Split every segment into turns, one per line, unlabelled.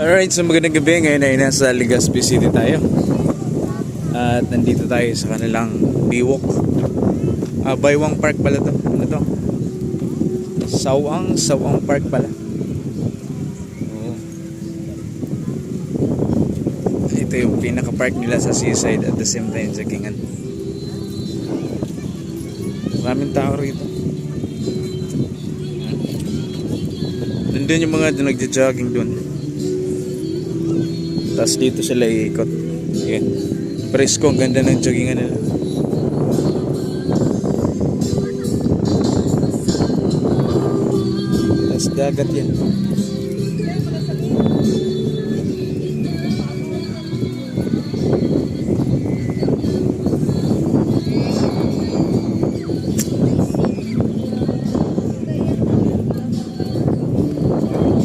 Alright, so magandang gabi. Ngayon ay nasa Legazpi City tayo. At nandito tayo sa kanilang Biwok. Baywang Park pala to. Ano to? Sawang Park pala. Oo. Ito yung pinaka-park nila sa seaside at the same time sa Kingan. Maraming tao rito. Nandun yung mga nagja-jogging dun. Tapos dito sila iikot. Yan. Presko, ang ganda ng joggingan nila. Tapos dagat yan.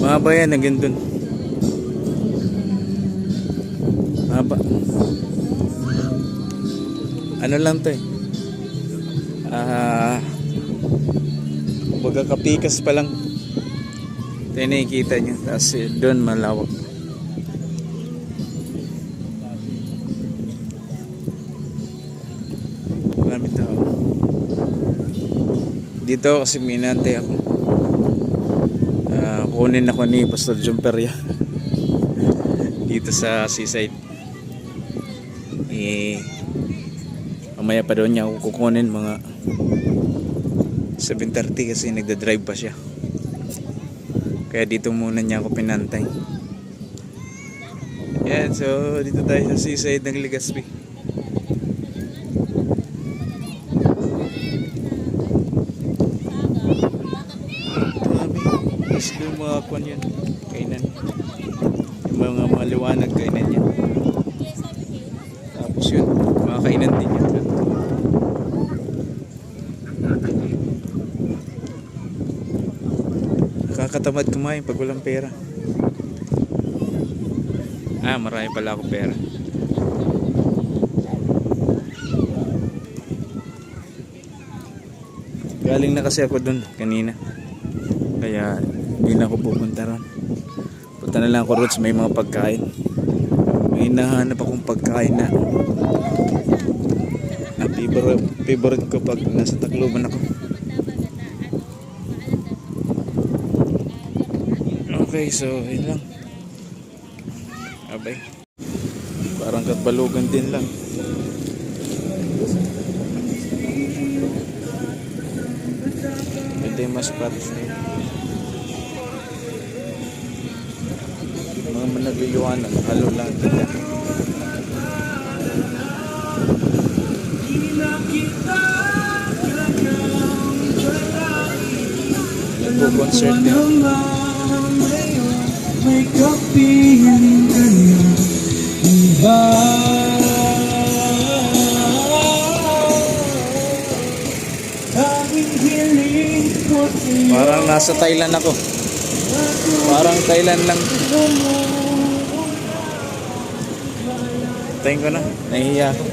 Mahaba yan, hanggang dun. Mahaba. Ano lang to eh. Kumbaga kapikas pa lang. Ito yung nakikita nyo. Tapos doon malawak. Maraming tao. Dito kasi minantay ako. Kunin ako ni Pastor Jumperia dito sa seaside. Mamaya pa doon niya ako kukunin mga 7:30 kasi nagda-drive pa siya. Kaya dito muna niya ako pinantay. Yan, so dito tayo sa seaside ng Legazpi. Tapos yung mga kwan yan, kainan. Yung mga maliwanag kainan yan. Tapos yun, mga kainan din yan. Nakakatamad kumain pag walang pera. Marami pala ako pera. Galing na kasi ako dun kanina. Kaya hindi na ako pupunta ron. Punta na lang ako roots, may mga pagkain. May hinahanap akong pagkain na favorite ko pag nasa Tacloban ako. Okay, so yun lang. Abay. Parang Katbalugan din lang. Ito yung mas patis na yun. Mga managliliwanag, halo lang kita. Nagpo-concert din.
May kapiling ka na iba.
Parang nasa Thailand ako. Parang Thailand lang. Tayin ko na, nahihiya ako.